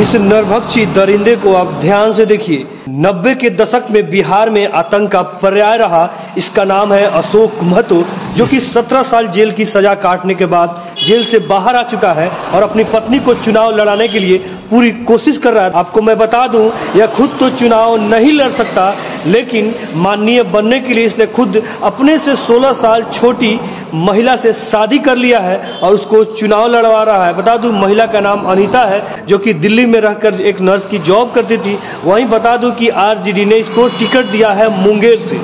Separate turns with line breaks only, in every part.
इस नरभक्षी दरिंदे को आप ध्यान से देखिए। 90 के दशक में बिहार में आतंक का पर्याय रहा। इसका नाम है अशोक महतो, जो कि 17 साल जेल की सजा काटने के बाद जेल से बाहर आ चुका है और अपनी पत्नी को चुनाव लड़ाने के लिए पूरी कोशिश कर रहा है। आपको मैं बता दूं, यह खुद तो चुनाव नहीं लड़ सकता, लेकिन माननीय बनने के लिए इसने खुद अपने से 16 साल छोटी महिला से शादी कर लिया है और उसको चुनाव लड़वा रहा है। बता दूं, महिला का नाम अनीता है, जो कि दिल्ली में रहकर एक नर्स की जॉब करती थी। वहीं बता दूं कि आरजेडी ने इसको टिकट दिया है मुंगेर से।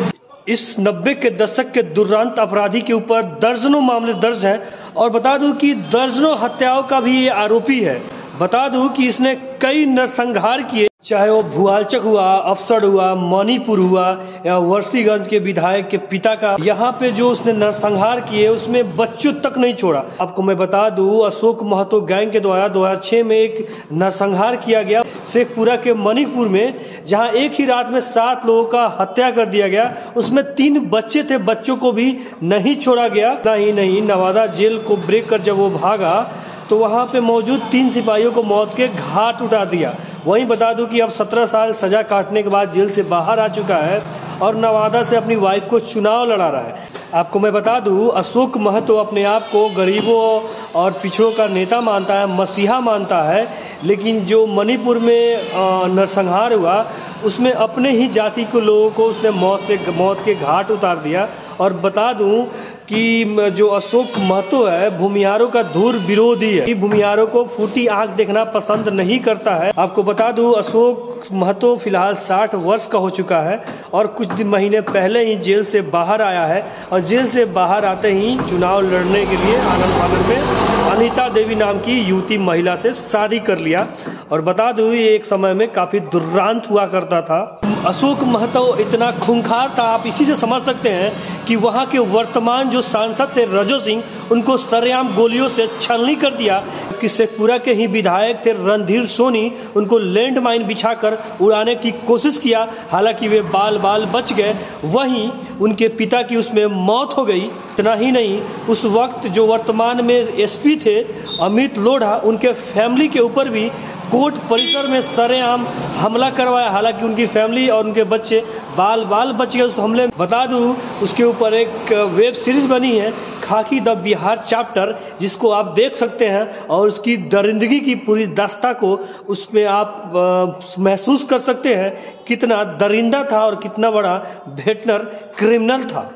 इस 90 के दशक के दुर्दांत अपराधी के ऊपर दर्जनों मामले दर्ज हैं और बता दूं कि दर्जनों हत्याओं का भी ये आरोपी है। बता दूं कि इसने कई नरसंहार किए, चाहे वो भुआलचक हुआ, अफसर हुआ, मणिपुर हुआ या वर्सीगंज के विधायक के पिता का। यहाँ पे जो उसने नरसंहार किए उसमें बच्चों तक नहीं छोड़ा। आपको मैं बता दूं, अशोक महतो गैंग के द्वारा 2006 में एक नरसंहार किया गया शेखपुरा के मणिपुर में, जहाँ एक ही रात में 7 लोगों का हत्या कर दिया गया। उसमें 3 बच्चे थे, बच्चों को भी नहीं छोड़ा गया। नहीं, नवादा जेल को ब्रेक कर जब वो भागा तो वहां पे मौजूद 3 सिपाहियों को मौत के घाट उतार दिया। वहीं बता दूं कि अब 17 साल सजा काटने के बाद जेल से बाहर आ चुका है और नवादा से अपनी वाइफ को चुनाव लड़ा रहा है। आपको मैं बता दूं, अशोक महतो अपने आप को गरीबों और पिछड़ों का नेता मानता है, मसीहा मानता है, लेकिन जो मणिपुर में नरसंहार हुआ उसमें अपने ही जाति के लोगों को उसने मौत के घाट उतार दिया। और बता दूं कि जो अशोक महतो है भूमिहारों का धुर विरोधी है। भूमिहारों को फूटी आंख देखना पसंद नहीं करता है। आपको बता दूं, अशोक महतो फिलहाल 60 वर्ष का हो चुका है और कुछ महीने पहले ही जेल से बाहर आया है और जेल से बाहर आते ही चुनाव लड़ने के लिए आनंद फानंद में अनीता देवी नाम की युवती महिला से शादी कर लिया। और बता दूं, ये एक समय में काफी दुर्दांत हुआ करता था। अशोक महतो इतना खूंखार था, आप इसी से समझ सकते हैं कि वहां के वर्तमान जो सांसद थे रजो सिंह, उनको सरेआम गोलियों से छलनी कर दिया। कि शेखपुरा के ही विधायक थे रणधीर सोनी, उनको लैंड माइन बिछाकर उड़ाने की कोशिश किया, हालांकि वे बाल बच गए। वहीं उनके पिता की उसमें मौत हो गई। इतना ही नहीं, उस वक्त जो वर्तमान में एसपी थे अमित लोढ़ा, उनके फैमिली के ऊपर भी कोर्ट परिसर में सरेआम हमला करवाया, हालांकि उनकी फैमिली और उनके बच्चे बाल बच गए उस हमले में। बता दूं, उसके ऊपर एक वेब सीरीज बनी है खाकी द बिहार चैप्टर, जिसको आप देख सकते हैं और उसकी दरिंदगी की पूरी दास्तां को उसमें आप महसूस कर सकते हैं कितना दरिंदा था और कितना बड़ा भेटनर क्रिमिनल था।